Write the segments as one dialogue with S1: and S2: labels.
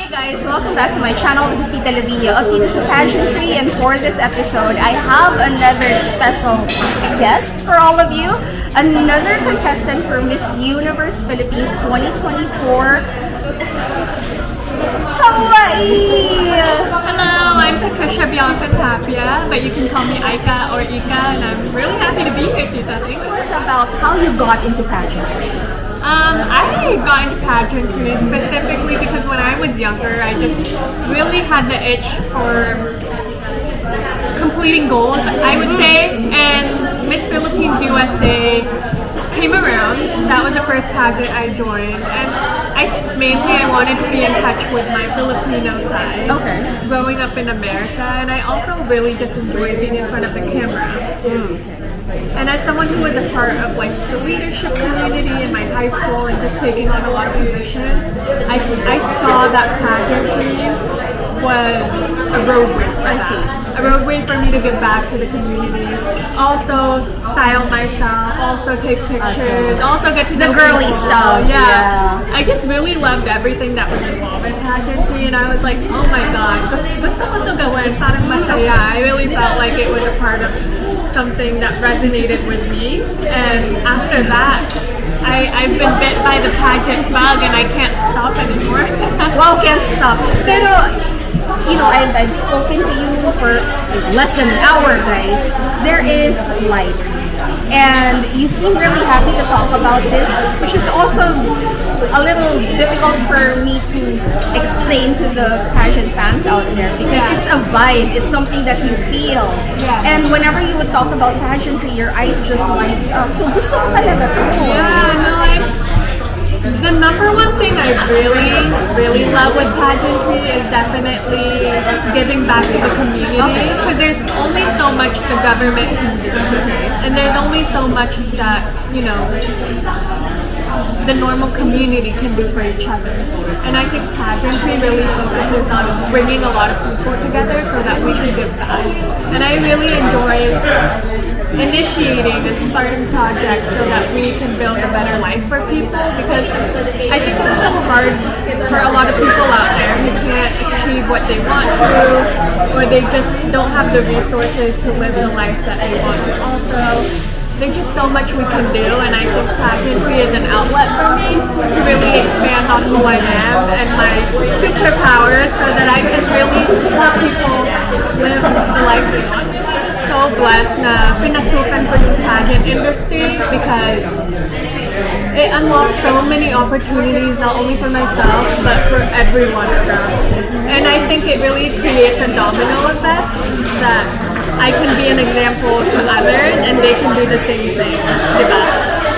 S1: Hi guys, welcome back to my channel. This is Tita Lavinia of Tita's Pageantry, and for this episode, I have another special guest for all of you. Another contestant for Miss Universe Philippines 2024. Hawaii!
S2: Hello, I'm Bianca Tapia, but you can call me Aika or Ika, and I'm really happy to be here, Tita.
S1: Tell us about how you got into pageantry.
S2: I got into pageantry specifically because when I was younger, I just really had the itch for completing goals, I would say, and Miss Philippines USA came around. That was the first pageant I joined, and I think mainly I wanted to be in touch with my Filipino side.
S1: Okay.
S2: Growing up in America, and I also really just enjoyed being in front of the camera. And as someone who was a part of like the leadership community in my high school and just taking on a lot of positions, I saw that pageantry was a roadway. A roadway for me to give back to the community. Also style myself, also take pictures, also get to
S1: the
S2: know
S1: girly
S2: people.
S1: stuff.
S2: Yeah. I just really loved everything that was involved in pageantry, and I was like, oh my god, gusto ko to gawin, parang masaya. I really felt like it was a part of something that resonated with me, and after that, I've been bit by the pageant bug and I can't stop anymore.
S1: Wow, can't stop. Pero, you know, I've spoken to you for less than an hour, guys. There is light. And you seem really happy to talk about this, which is also a little difficult for me to explain to the pageant fans out there because it's a vibe, it's something that you feel.
S2: Yeah.
S1: And whenever you would talk about pageantry, your eyes just lights up. So gusto ko talaga to.
S2: Yeah, no, the number one thing I really love with pageantry is definitely giving back to the community, because there's only so much the government can do, and there's only so much that, you know, the normal community can do for each other. And I think pageantry really focuses on bringing a lot of people together so that we can give back. And I really enjoy initiating and starting projects so that we can build a better life for people, because I think it's so hard for a lot of people out there who can't achieve what they want to, or they just don't have the resources to live the life that they want to. Also, there's just so much we can do, and I think pageantry is an outlet for me to really expand on who I am and my superpowers so that I can really help people live the life they want. So blessed na pinasukan ko yung pageant industry because it unlocks so many opportunities, not only for myself but for everyone around. And I think it really creates a domino effect that I can be an example to others and they can do the same thing. Diba?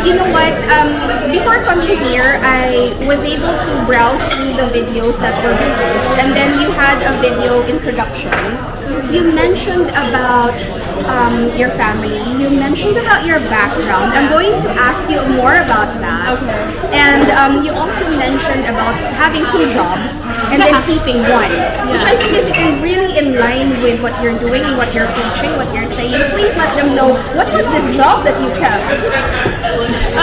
S1: You know what, before coming here, I was able to browse through the videos that were released, and then you had a video introduction. You mentioned about your family, you mentioned about your background. I'm going to ask you more about that.
S2: Okay.
S1: And you also mentioned about having 2 jobs and then keeping one, which I think is really in line with what you're doing and what you're preaching, what you're saying. Please let them know, what was this job that you kept?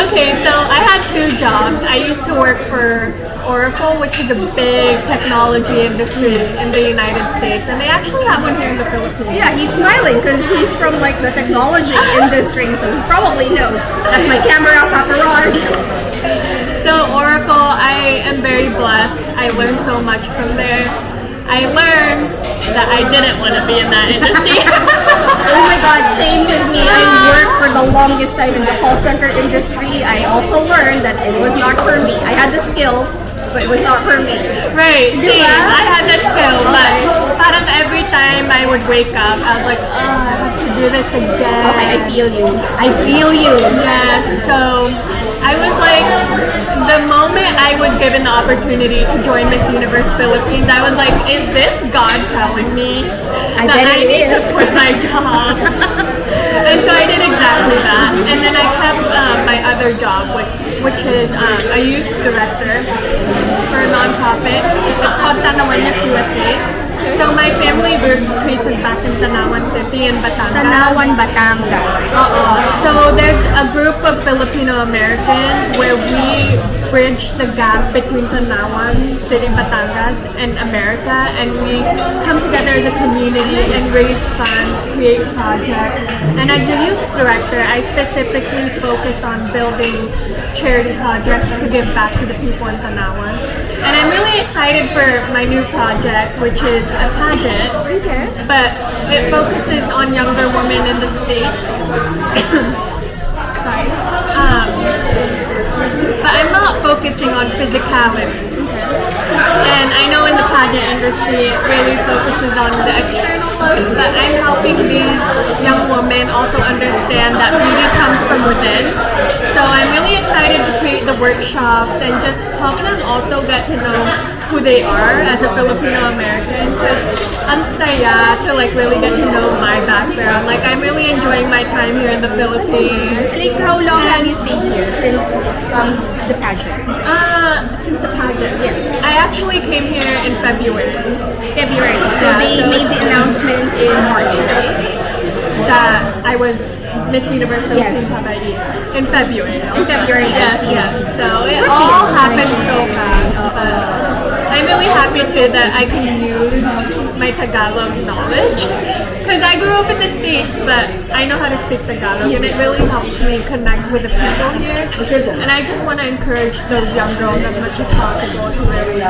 S2: Okay, so I had 2 jobs. I used to work for Oracle, which is a big technology industry in the United States, and they actually have one here in the Philippines.
S1: Yeah, he's smiling because he's from like the technology industry, so he probably knows. That's my camera, paparazzi.
S2: So Oracle, I am very blessed. I learned so much from there. I learned that I didn't want to be in that industry.
S1: Oh my god, same with me. I worked for the longest time in the call center industry. I also learned that it was not for me. I had the skills, but it was not for me.
S2: Right, I had that skill, but parang every time I would wake up, I was like, oh, I have to do this again.
S1: Okay, I feel you. I feel you.
S2: Yeah, so I was like, the moment I was given the opportunity to join Miss Universe Philippines, I was like, is this God telling me that I need to quit my job? And so I did exactly that. And then I kept my other job, which is a youth director for a nonprofit. It's called Tanawanas USA. So my family roots traces back in Tanawan City in Batangas.
S1: Tanawan, Batangas.
S2: So there's a group of Filipino Americans where we bridge the gap between Tanawan, City, Batangas, and America, and we come together as a community and raise funds, create projects. And as a youth director, I specifically focus on building charity projects to give back to the people in Tanawan. And I'm really excited for my new project, which is a pageant,
S1: Okay.
S2: but it focuses on younger women in the States. Sorry. But I'm not focusing on physicality. And I know in the pageant industry it really focuses on the external looks, but I'm helping these young women also understand that beauty comes from within. So I'm really excited to create the workshops and just help them also get to know who they are as a Filipino American. So I'm saya to like really get to know my background. Like I'm really enjoying my time here in the Philippines.
S1: Like, how long have you stayed here since the pageant?
S2: Since the pageant.
S1: Yes.
S2: I actually came here in February.
S1: February. So
S2: Yeah,
S1: they
S2: so-
S1: made the announcement in March, right?
S2: That I was Miss Universe
S1: Yes.
S2: Philippines Hawaii in February.
S1: In February,
S2: Yes,
S1: yes,
S2: yes. So it
S1: Good
S2: all
S1: things.
S2: happened so fast. But I'm really happy too that I can use my Tagalog knowledge. Because I grew up in the States, but I know how to speak Tagalog, and it really helps me connect with the people here. And I just want to encourage those young girls as much as possible to really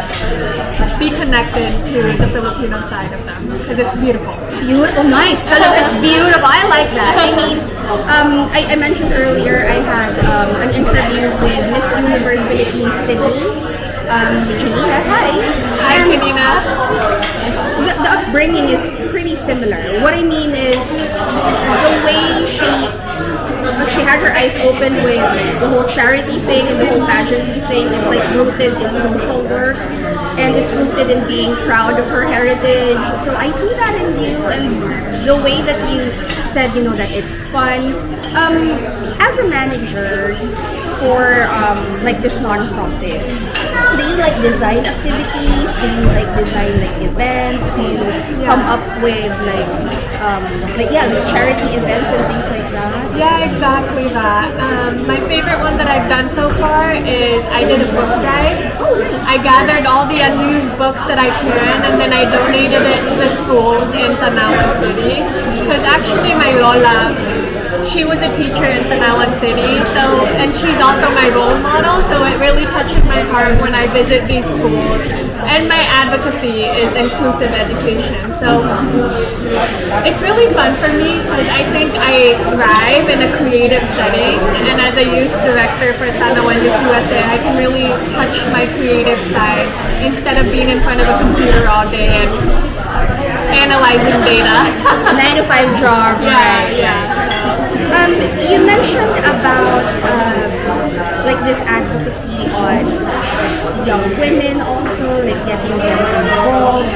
S2: be connected to the Filipino side of them, because it's beautiful.
S1: Beautiful, nice. It's beautiful. I like that. I mean, I mentioned earlier I had an interview with Miss Universe Philippines Sydney. Janina, hi.
S2: Hi,
S1: And
S2: Kanina.
S1: the upbringing is pretty similar. What I mean is the way she had her eyes open with the whole charity thing and the whole pageantry thing. It's like rooted in social work and it's rooted in being proud of her heritage. So I see that in you and the way that you said, you know, that it's fun. As a manager for like this non-profit, do you like design activities? Do you like design like events? Do you come up with like charity events and things like that?
S2: Yeah, exactly that. My favorite one that I've done so far is I did a book drive.
S1: Oh, nice.
S2: I gathered all the unused books that I can, and then I donated it to the schools in Tanawan City. Because actually my Lola, she was a teacher in Tanawan City, and she's also my role model, so it really touches my heart when I visit these schools. And my advocacy is inclusive education, so it's really fun for me because I think I thrive in a creative setting, and as a youth director for Tanawan Youth USA, I can really touch my creative side instead of being in front of a computer all day and analyzing data.
S1: 9 to 5 job, right?
S2: Yeah.
S1: You mentioned about like this advocacy on young women also, like getting them involved.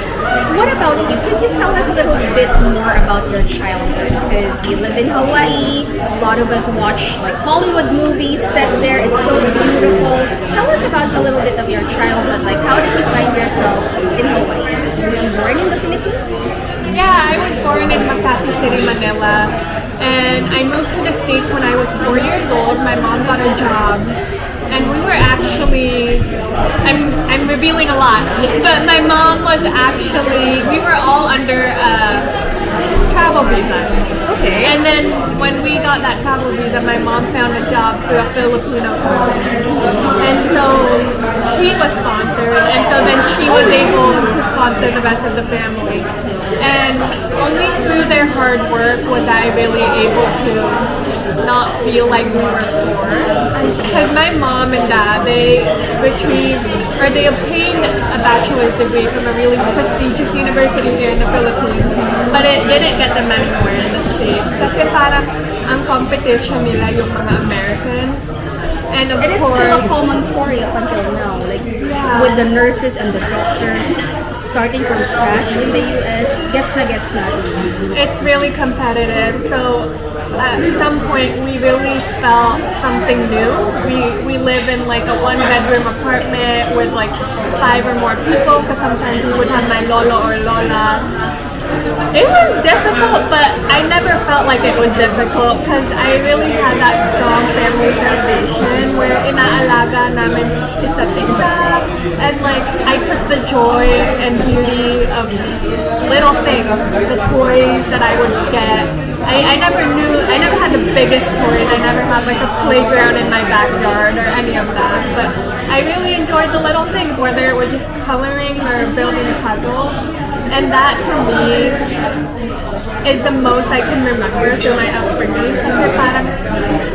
S1: What about you? Can you tell us a little bit more about your childhood? Because you live in Hawaii, a lot of us watch like Hollywood movies set there, it's so beautiful. Tell us about a little bit of your childhood, like how did you find yourself in Hawaii? Were you born in the Philippines?
S2: Yeah, I was born in Makati City, Manila, and I moved to the States when I was 4 years old. My mom got a job, and we were actually, I'm revealing a lot, but my mom was actually, we were all under a travel visa.
S1: Okay.
S2: And then when we got that travel visa, my mom found a job through a Filipino company. And so she was sponsored, and so then she was able to sponsor the rest of the family. And only through their hard work was I really able to not feel like we were poor. Because my mom and dad, they obtained a bachelor's degree from a really prestigious university here in the Philippines, but it didn't get them anywhere in the States. Kasi parang ang competition nila yung mga Americans. And of
S1: And it's
S2: course,
S1: still a common story up until now, like with the nurses and the doctors starting from scratch in the US, gets na.
S2: it's really competitive. So at some point we really felt something new. We live in like a 1-bedroom apartment with like 5 or more people, because sometimes we would have my lolo or lola. It was difficult, but I never felt like it was difficult because I really had that strong family foundation where inaalaga namin isa't isa, and like I took the joy and beauty of little things, the toys that I would get. I never had the biggest toys. I never had like a playground in my backyard or any of that, but I really enjoyed the little things, whether it was just coloring or building a puzzle. And that for me is the most I can remember through my upbringing. Kasi parang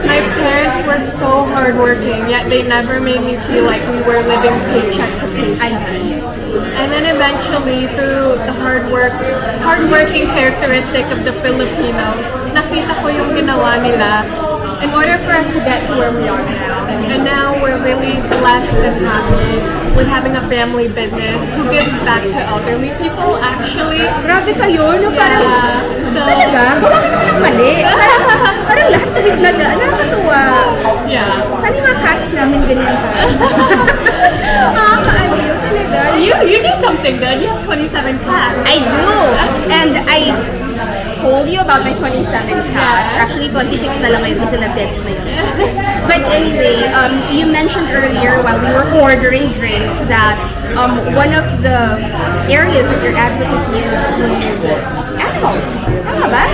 S2: my parents were so hardworking, yet they never made me feel like we were living paycheck to paycheck.
S1: I see.
S2: And then eventually, through the hardworking characteristic of the Filipinos, nakita ko yung ginawa nila in order for us to get to where we are now. And now we're really blessed and happy with having a family business who gives back to elderly people, actually.
S1: Grabe kayo, no? Parang,
S2: Yeah. So,
S1: talaga, gawa ka naman ng mali. Parang lahat tawid na daan. Nakakatuwa.
S2: yeah.
S1: Sana yung mga cats namin ganyan ka. Nakakaaliw talaga.
S2: You do something good. You have 27 cats.
S1: I do. And I told you about my 27 cats. Actually, 26 na lang ngayon kasi na-deaths na yun. But anyway, you mentioned earlier while we were ordering drinks that one of the areas of your advocacy is with animals. Tama ba?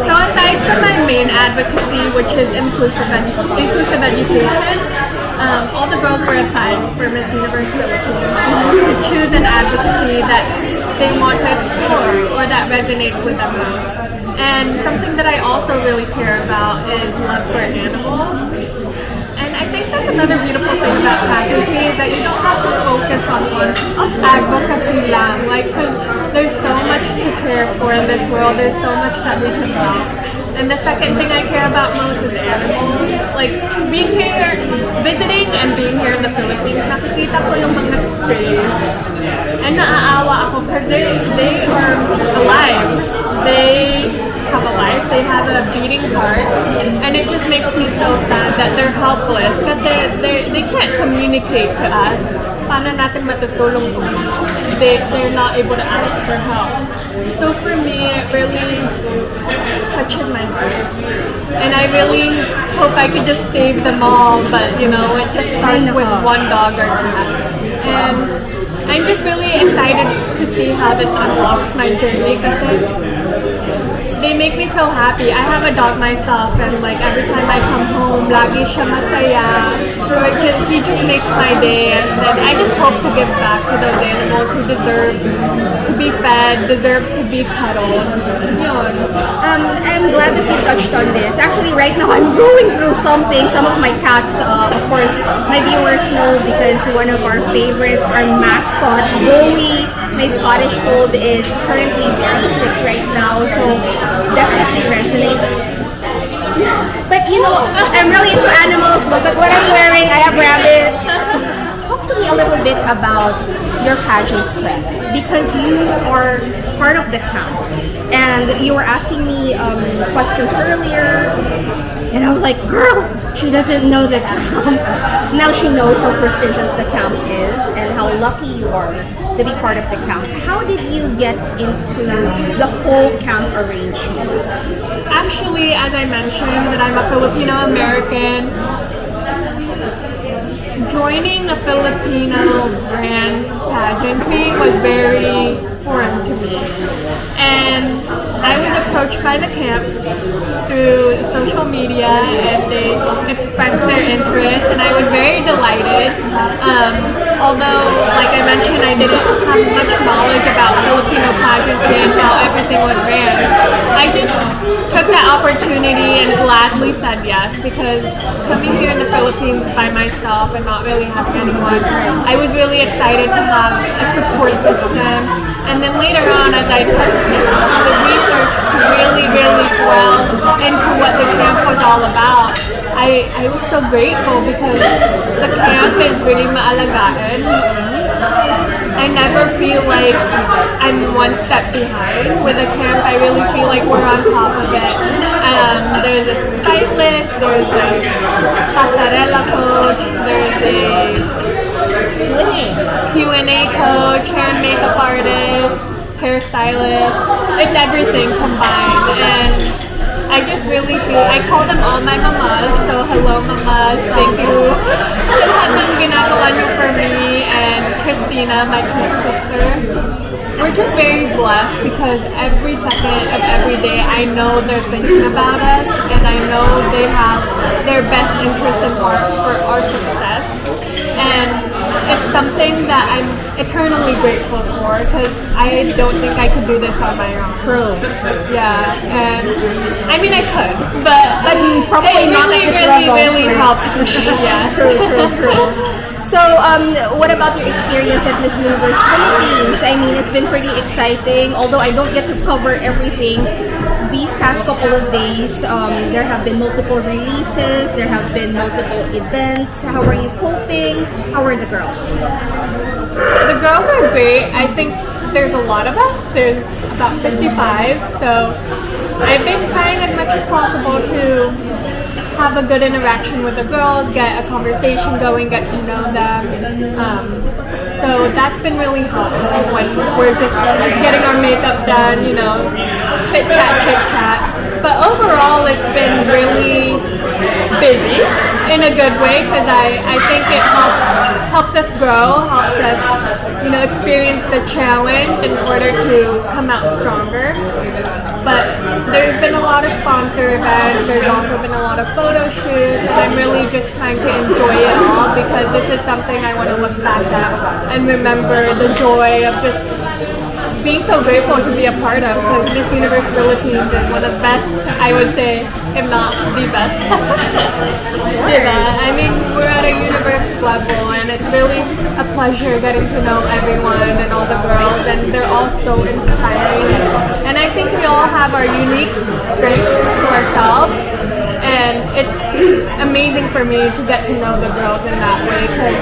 S2: So aside from my main advocacy, which is inclusive education, all the girls were assigned for Miss Universe Philippines to choose an advocacy that they want to explore or that resonates with them most. And something that I also really care about is love for animals. And I think that's another beautiful thing about pageantry is that you don't have to focus on advocacy lang. Like, cause there's so much to care for in this world. There's so much that we can love. And the second thing I care about most is animals. Like, being here, visiting and being here in the Philippines, nakikita ko yung mga strays. And naaawa ako because they are alive. They have a life, they have a beating heart, and it just makes me so sad that they're helpless because they can't communicate to us. Paano natin matutulong kung they're not able to ask for help? So for me, it really touches my heart. And I really hope I could just save them all, but you know, it just starts with one dog or cat. And I'm just really excited to see how this unlocks my journey kasi they make me so happy. I have a dog myself, and like every time I come home, lagi siya masaya. So he just makes my day, and then I just hope to give back to those animals who deserve to be fed, deserve to be cuddled. Yun.
S1: I'm glad that you touched on this. Actually, right now I'm going through something. Some of my cats, of course, my viewers know because one of our favorites, our mascot, Bowie, my Scottish Fold, is currently very sick right now. So definitely resonates. But you know, I'm really into animals. Look at what I'm wearing. I have rabbits. Talk to me a little bit about your pageant prep because you are part of the camp. And you were asking me questions earlier, and I was like, girl, she doesn't know the camp. Now she knows how prestigious the camp is and how lucky you are to be part of the camp. How did you get into the whole camp arrangement?
S2: Actually, as I mentioned, that I'm a Filipino American. Joining a Filipino brand pageantry was very foreign to me. And I was approached by the camp through social media and they expressed their interest and I was very delighted. Although, like I mentioned, I didn't have much knowledge about Filipino pageantry and how everything was ran. I just took that opportunity and gladly said yes because coming here in the Philippines by myself and not really having anyone, I was really excited to have a support system. And then later on, as I took the research to really delve into what the camp was all about, I was so grateful because the camp is really maalagaan. I never feel like I'm one step behind. With a camp, I really feel like we're on top of it. There's a stylist, there's a pasarela coach, there's a Q&A coach, hair and makeup artist, hairstylist. It's everything combined, and I just really feel, I call them all my mamas, so hello mamas, thank you sa lahat ng ginagawa niyo for me, and Christina, my twin sister. We're just very blessed because every second of every day I know they're thinking about us, and I know they have their best interest in heart for our success. And it's something that I'm eternally grateful for because I don't think I could do this on my own.
S1: True.
S2: Yeah, and I mean I could, but
S1: probably
S2: it
S1: not
S2: really,
S1: at this
S2: really,
S1: level.
S2: really helps me. Yeah.
S1: True. So, what about your experience at Miss Universe Philippines? I mean, it's been pretty exciting. Although I don't get to cover everything, these past couple of days, there have been multiple releases, there have been multiple events. How are you coping? How are the girls?
S2: The girls are great. I think there's a lot of us. There's about 55, so I've been trying as much as possible to have a good interaction with the girls, get a conversation going, get to know them. So that's been really helpful when we're just getting our makeup done, you know, chit chat. But overall, it's been really busy in a good way because I think it helps us grow, helps us, you know, experience the challenge in order to come out stronger. But there's been a lot of sponsor events, there's also been a lot of photo shoots, and I'm really just trying to enjoy it all because this is something I want to look back at and remember the joy of just being so grateful to be a part of, because Miss Universe Philippines is one of the best, I would say, if not the best. I mean, we're at a universe level, and it's really a pleasure getting to know everyone and all the girls, and they're all so inspiring. And I think we all have our unique strengths to ourselves, and it's amazing for me to get to know the girls in that way, because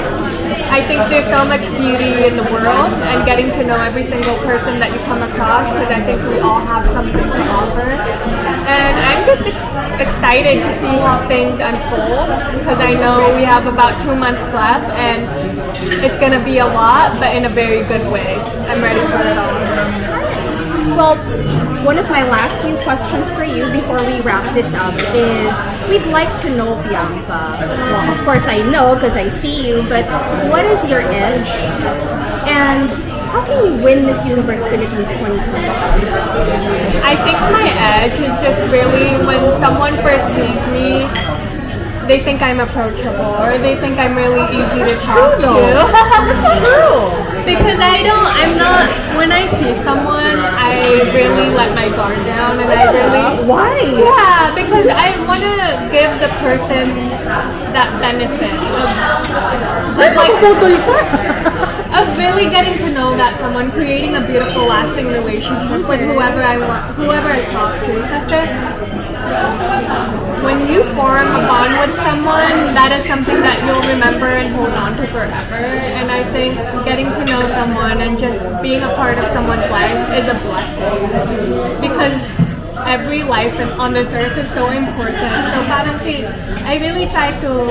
S2: I think there's so much beauty in the world, and getting to know every single person that you come across, because I think we all have something to offer. And I'm just excited to see how things unfold, because I know we have about 2 months left, and it's going to be a lot, but in a very good way. I'm ready for it all.
S1: Well, one of my last few questions for you before we wrap this up is, we'd like to know, Bianca. Well, of course I know because I see you, but what is your edge? And how can you win Miss Universe Philippines 2020?
S2: I think my edge is just really when someone first sees me, they think I'm approachable, or they think I'm really easy to talk to.
S1: That's true.
S2: Because I'm not, when I see someone, I really let my guard down, and I really...
S1: Why?
S2: Yeah, because I want to give the person that benefit of really getting to know that someone, creating a beautiful, lasting relationship with whoever I talk to. When you form a bond with someone, that is something that you'll remember and hold on to forever. And I think getting to know someone and just being a part of someone's life is a blessing. Because every life on this earth is so important. So parang I really try to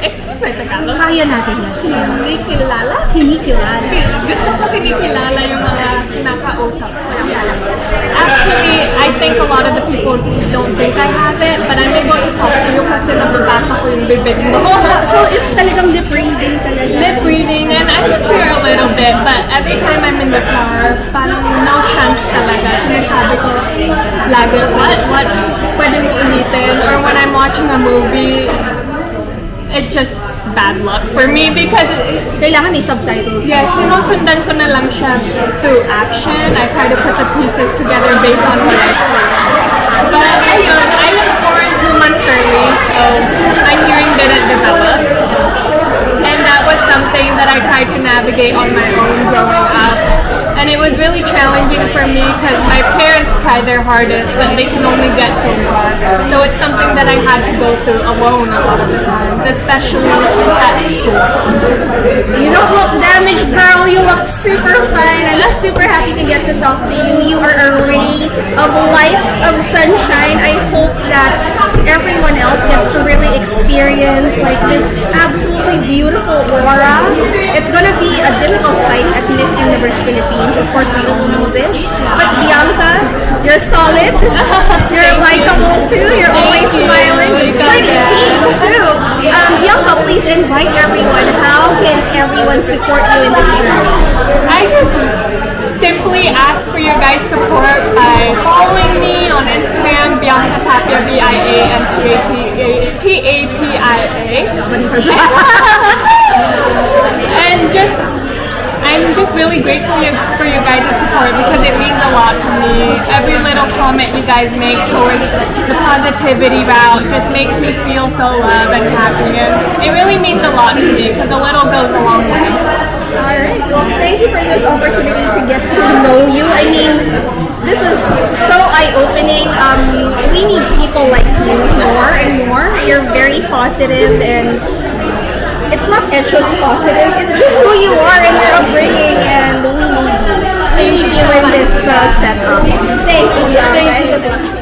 S2: excuse my Tagalog.
S1: Kaya natin yan.
S2: Kinikilala? Gusto ko kinikilala yung mga kinakausap ko. Actually, I think a lot of the people don't think I have it, but I'm able to talk to you kasi nababasa ko yung bibig mo.
S1: So it's talagang lip reading talaga.
S2: Lip reading, and I can hear a little bit, but every time I'm in the car, parang no chance talaga. Sinasabi ko lagi, what? Pwede mo ulitin? Or when I'm watching a movie, it's just bad luck for me because
S1: kailangan may subtitles.
S2: Yes, sinusundan ko na lang siya through action. I try to put the pieces together based on what I see. But ayun, I was born 2 months early, so my hearing didn't develop. And that was something that I tried to navigate on my own growing up. And it was really challenging for me because my parents tried their hardest, but they can only get so far. So it's something that I had to go through alone a lot of the times, especially at school.
S1: You don't look damaged, girl. You look super fine. I'm super happy to get to talk to you. You are a ray of light, of sunshine. I hope that everyone else gets to really experience like this absolutely beautiful aura. It's gonna be a difficult fight at Miss Universe Philippines. solid. You're likable too. You're always smiling. Pretty cute too. Bianca, please invite everyone. How can everyone support you in the journey?
S2: I just simply ask for your guys' support by following me on Instagram, Bianca Tapia, BIANCATAPIA. And I'm just really grateful for you guys' support because it means a lot to me. Every little comment you guys make towards the positivity route just makes me feel so loved and happy. And it really means a lot to me because a little goes a long way.
S1: Alright, well thank you for this opportunity to get to know you. I mean, this was so eye-opening. We need people like you more and more. You're very positive and it's not Echo's positive, it's just who you are and your upbringing, and we need you. We need you in this setup. Thank you, Bianca.
S2: Thank you.